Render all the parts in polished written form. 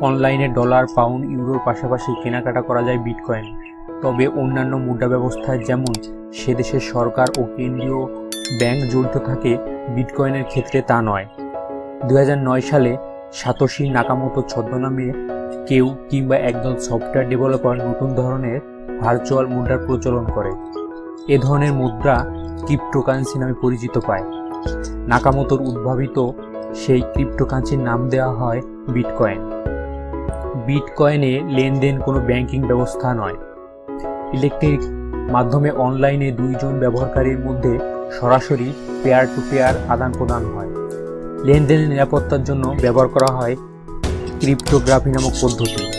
অনলাইনে dollar, pound, ইউরোর পাশাপাশি কেনাকাটা করা যায় বিটকয়েন। তবে অন্যান্য মুদ্রা ব্যবস্থায় যেমন সে দেশের সরকার ও কেন্দ্রীয় ব্যাংক জড়িত থাকে, বিটকয়েনের ক্ষেত্রে তা নয়। 2009 সালে সাতোশি নাকামোতো ছদ্মনামে কেউ কিংবা একদল সফটওয়্যার ডেভেলপার নতুন ধরনের ভার্চুয়াল মুদ্রার প্রচলন করে। এ ধরনের মুদ্রা ক্রিপ্টোকারেন্সি নামে পরিচিত পায়। নাকামোতোর উদ্ভাবিত সেই ক্রিপ্টোকারেন্সির নাম দেওয়া হয় বিটকয়েন। বিটকয়েনে লেনদেন কোনো ব্যাংকিং ব্যবস্থা নয়। ইলেকট্রিক মাধ্যমে অনলাইনে দুইজন ব্যবহারকারীর মধ্যে সরাসরি পেয়ার টু পেয়ার আদান প্রদান হয়। লেনদেনের নিরাপত্তার জন্য ব্যবহার করা হয় ক্রিপ্টোগ্রাফি নামক পদ্ধতি।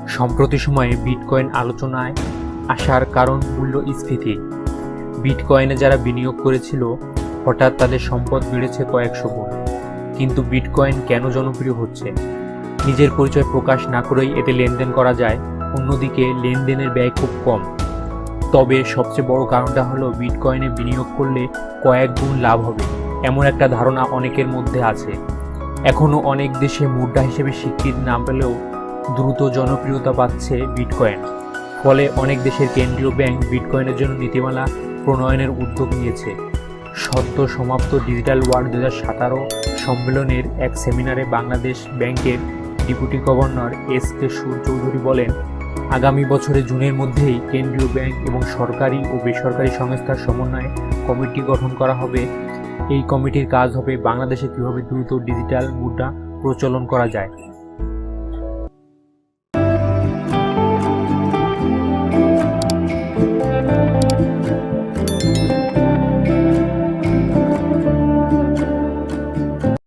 সম্প্রতি সময়ে বিটকয়েন আলোচনায় আসার কারণ মূল্যস্ফীতি। বিটকয়েনে যারা বিনিয়োগ করেছিল হঠাৎ তাদের সম্পদ বেড়েছে কয়েকশো গুণ। কিন্তু বিটকয়েন কেন জনপ্রিয় হচ্ছে? নিজের পরিচয় প্রকাশ না করেই এতে লেনদেন করা যায়। অন্যদিকে লেনদেনের ব্যয় খুব কম। তবে সবচেয়ে বড় কারণটা হলো বিটকয়েনে বিনিয়োগ করলে কয়েক গুণ লাভ হবে, এমন একটা ধারণা অনেকের মধ্যে আছে। এখনও অনেক দেশে মুদ্রা হিসেবে স্বীকৃতি না পেলেও দ্রুত জনপ্রিয়তা পাচ্ছে বিটকয়েন। ফলে অনেক দেশের কেন্দ্রীয় ব্যাংক বিটকয়েনের জন্য নীতিমালা প্রণয়নের উদ্যোগ নিয়েছে। সদ্য সমাপ্ত ডিজিটাল ওয়ার্ল্ড 2017 সম্মেলনের এক সেমিনারে বাংলাদেশ ব্যাংকের ডেপুটি গভর্নর এস.কে. চৌধুরী বলেন, আগামী বছরের জুনের মধ্যেই কেন্দ্রীয় ব্যাংক এবং সরকারি ও বেসরকারি সংস্থার সমন্বয়ে কমিটি গঠন করা হবে। এই কমিটির কাজ হবে বাংলাদেশে কীভাবে দ্রুত ডিজিটাল মুদ্রা প্রচলন করা যায়